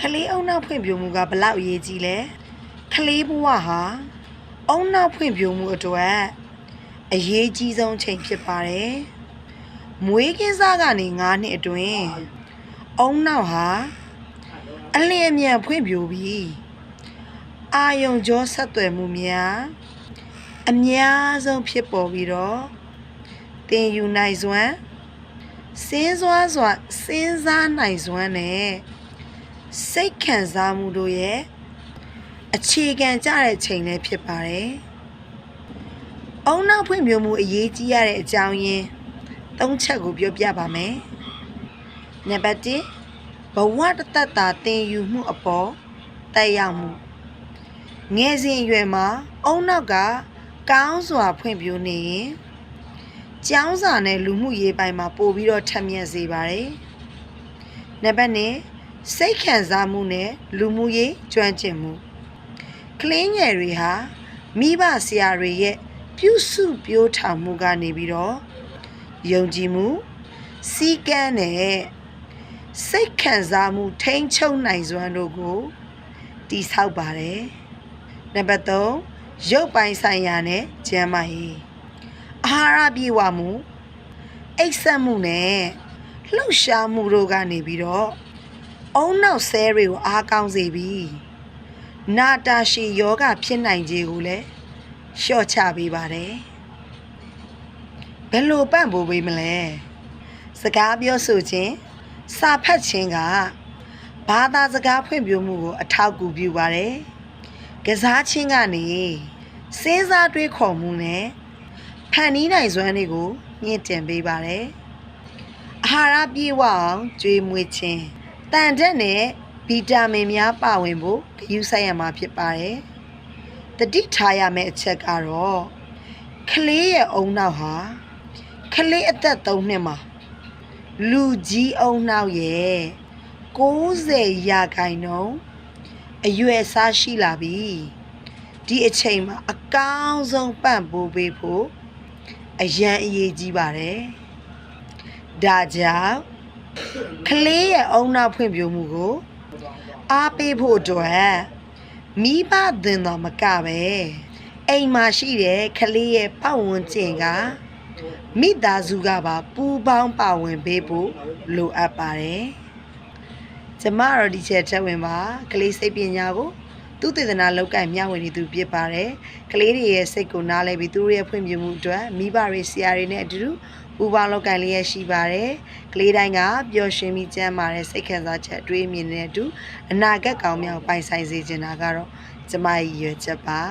ကလေးအုံနောက်ဖွင့်ပြမှုကဘလောက်အရေးကြီးလဲကလေးဘဝဟာအုံနောက်ဖွင့်ပြမှုအတွက်အရေးကြီးဆုံးချိန်ဖြစ်ပါတယ်မွေးကင်းစားကနေ9နှစ်အတွင်းအုံနောက်ဟာအလျင်အမြန်ဖွင့်ပြပြီးအာယုံကြောဆက်သွယ်မှုများအများဆုံးဖြစ်ပေါ်ပြီးတော့တင်ယူနိုင်စွမ်းစဉ်းစားနိုင်စွမ်းနဲ့စိတ်ခံစားမှုတို့ရဲ့အခြေခံကြတဲ့ချိန်လည်းဖြစ်ပါတယ်။အုံနောက်ဖွင့်ပြမှုအရေးကြီးရတဲ့အကြောင်းရင်း၃ချက်ကိုပြောပြပါမယ်။နံပါတ်1ဘဝတသက်တာတင်ယူမှုအပေါ်တက်ရောက်မှုငယ်စဉ်အရွယ်မှာအုံနောက်ကကောင်းစွာဖွင့်ပြနေရင်ကျောင်းစာနဲ့လူမှုရေးပိုင်းမှာပို့ပြီးတော့ထက်မြက်စေပါတယ်။နံပါတ်2စိတ်ခံစားမှုနဲ့လူမှုရေးကျွမ်းကျင်မှုကလေးငယ်တွေဟာမိဘဆရာတွေရဲ့ပြုစုပြောထောင်မှုကနေပြီးတော့ယုံကြည်မှုစီကံနဲ့စိတ်ခံစားမှုထိန်းချုပ်နိုင်စွမ်းတို့ကိုတည်ဆောက်ပါတယ်။နံပါတ်3ရုပ်ပိုင်းဆိုင်ရာနဲ့ကျန်းမာရေးအာဟာရပြည့်ဝမှုအိပ်စက်မှုနဲ့လှုပ်ရှားမှုတို့ကနေပြီးတော့အုံနောက်ဆဲတွေကိုအားကောင်းစေပြီးနာတာရှည်ယောဂဖြစ်နိုင်ခြေကိုလည်းလျှော့ချပေးပါတယ်ဘယ်လိုပံ့ပိုးပေးမလဲစကားပြောဆိုခြင်းစာဖတ်ခြင်းကဘာသာစကားဖွင့်ပြမှုကိုအထောက်အကူပြုပါတယ်ကစားခြင်းကနေစဉ်းစားတွေးခေါ်မှုနဲ့ဖန်တီးနိုင်စွမ်းတွေကိုမြင့်တင်ပေးပါတယ်အာဟာရပြည့်ဝအောင်ကြွေးမွေးခြင်းတန်တက်နဲ့ဗီတာမင်များပါဝင်ဖို့ဂရုစိုက်ရမှာဖြစ်ပါတယ်တတိထားရမယ့်အချက်ကတော့ကလေးရဲ့အုံနောက်ဟာကလေးအသက်3နှစ်မှာလူကြီးအုံနောက်ရဲ့90ရာခိုင်နှုန်းအရွယ်စားရှိလာပြီဒီအချိန်မှာအကောင်းဆုံးပံ့ပိုးပေးဖို့အရန်အရေးကြီးပါတယ်ဒါကြောင့်ကလေးရဲ့အုံနောက်ဖွင့်ပြမှုကိုအားပေးဖို့အတွက်မိဘသင်တော်မကပဲအိမ်မှာရှိတဲ့ကလေးရဲ့ပတ်ဝန်းကျင်ကမိသားစုကပါပူးပေါင်းပါဝင်ပေးဖို့လိုအပ်ပါတယ်ကျမတို့ဒီချက်ချက်ဝင်ပါကလေးစိတ်ပညာကိုသူတည်တနာလောက်ကမျှဝေနေသူဖြစ်ပါတယ်ကလေးတွေရဲ့စိတ်ကိုနားလဲပြီးသူတို့ရဲ့ဖွင့်ပြမှုအတွက်မိဘတွေဆရာတွေနဲ့အတူတူပူပေါင်းလောက်ကလေးရရှိပါတယ်ကလေးတိုင်းကပျော်ရွှင်ပြီးကျန်းမာတဲ့စိတ်ခံစားချက်အတွေးအမြင်နဲ့အတူအနာဂတ်ကောင်းမြောက်ပိုင်ဆိုင်စေချင်တာကတော့ကျမရဲ့ရည်ရွယ်ချက်ပါ